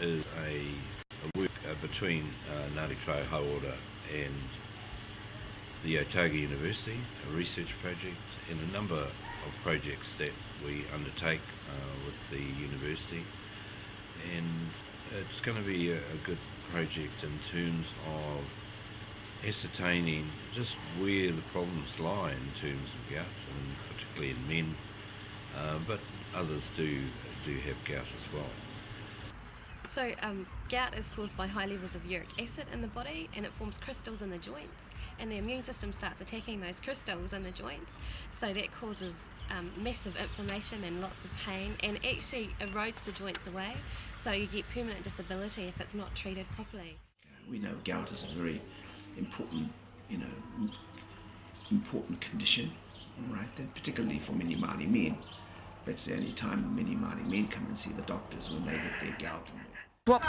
is a work between Ngati Hauora and the Otago University, a research project, and a number of projects that we undertake with the university. And it's going to be a good project in terms of ascertaining just where the problems lie in terms of gout, and particularly in men, but others do have gout as well. So gout is caused by high levels of uric acid in the body, and it forms crystals in the joints, and the immune system starts attacking those crystals in the joints, so that causes massive inflammation and lots of pain, and actually erodes the joints away, so you get permanent disability if it's not treated properly. We know gout is a very important, important condition, right? And particularly for many Māori men. That's the only time many Māori men come and see the doctors, when they get their gout.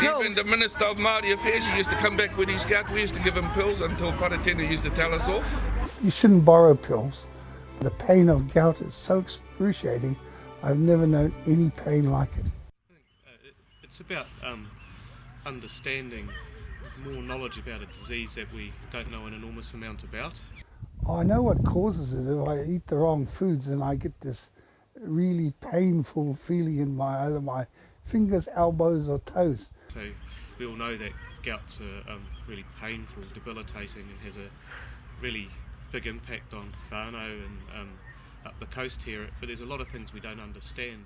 Even the Minister of Māori Affairs, he used to come back with his gout. We used to give him pills until Paratene used to tell us off. You shouldn't borrow pills. The pain of gout is so excruciating. I've never known any pain like it. It's about understanding more knowledge about a disease that we don't know an enormous amount about. I know what causes it. If I eat the wrong foods, and I get this really painful feeling in either my fingers, elbows or toes. So we all know that gout's really painful, debilitating, and has a really big impact on whanau and up the coast here, but there's a lot of things we don't understand.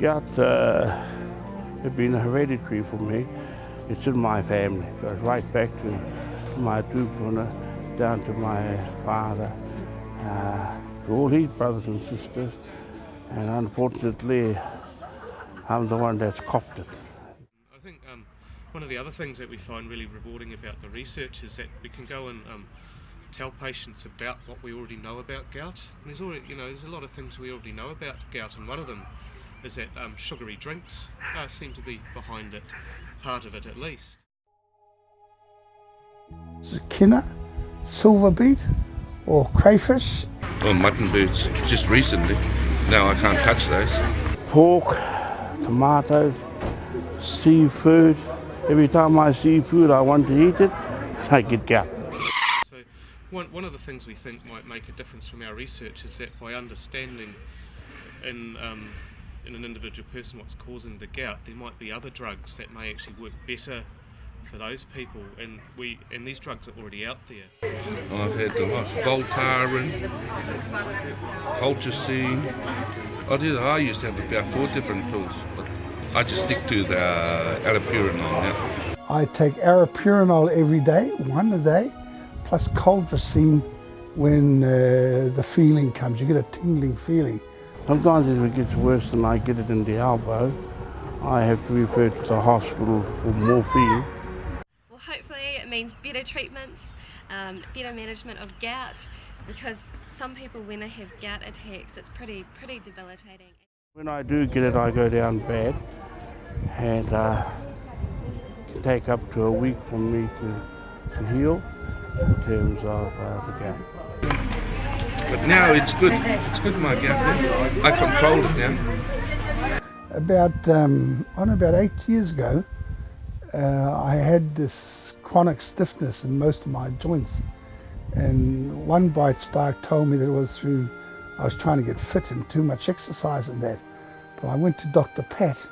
Gout has been hereditary for me. It's in my family. It goes right back to my tupuna, down to my father, to all his brothers and sisters, and unfortunately I'm the one that's copped it. I think one of the other things that we find really rewarding about the research is that we can go and tell patients about what we already know about gout. And there's a lot of things we already know about gout, and one of them is that sugary drinks seem to be behind it, part of it at least. Kina, silver beet or crayfish. Or mutton birds, just recently. Now I can't touch those. Pork, tomatoes, seafood. Every time I see food I want to eat it, I get gout. So one of the things we think might make a difference from our research is that by understanding in an individual person what's causing the gout, there might be other drugs that may actually work better for those people, and these drugs are already out there. I've had the lots, Voltaren, colchicine. I used to have about 4 different pills, but I just stick to the allopurinol now. I take allopurinol every day, 1 a day, plus colchicine when the feeling comes. You get a tingling feeling. Sometimes if it gets worse and I get it in the elbow, I have to refer to the hospital for morphine. Well, hopefully it means better treatments, better management of gout, because some people, when they have gout attacks, it's pretty debilitating. When I do get it, I go down bad, and it can take up to a week for me to heal in terms of the gout. But now it's good. It's good, my gout. I control it now. About 8 years ago, I had this chronic stiffness in most of my joints, and one bright spark told me that it was through I was trying to get fit and too much exercise and that. But I went to Dr. Pat,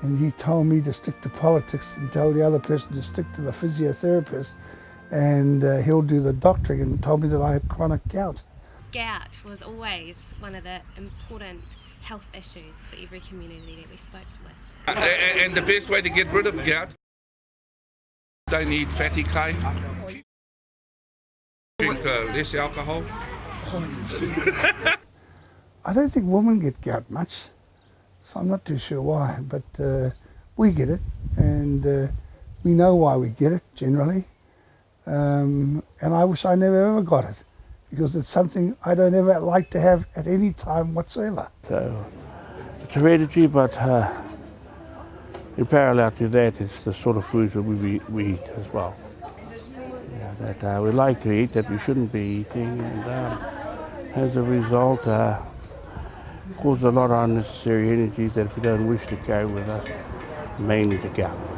and he told me to stick to politics and tell the other person to stick to the physiotherapist, and he'll do the doctoring, and told me that I had chronic gout. Gout was always one of the important health issues for every community that we spoke with. And the best way to get rid of gout, don't eat fatty clay, drink less alcohol. I don't think women get gout much, so I'm not too sure why, but we get it, and we know why we get it generally, and I wish I never ever got it, because it's something I don't ever like to have at any time whatsoever. So it's hereditary, but in parallel to that, it's the sort of foods that we eat as well. That we like to eat, that we shouldn't be eating, and as a result, causes a lot of unnecessary energy that we don't wish to carry with us, mainly the gout.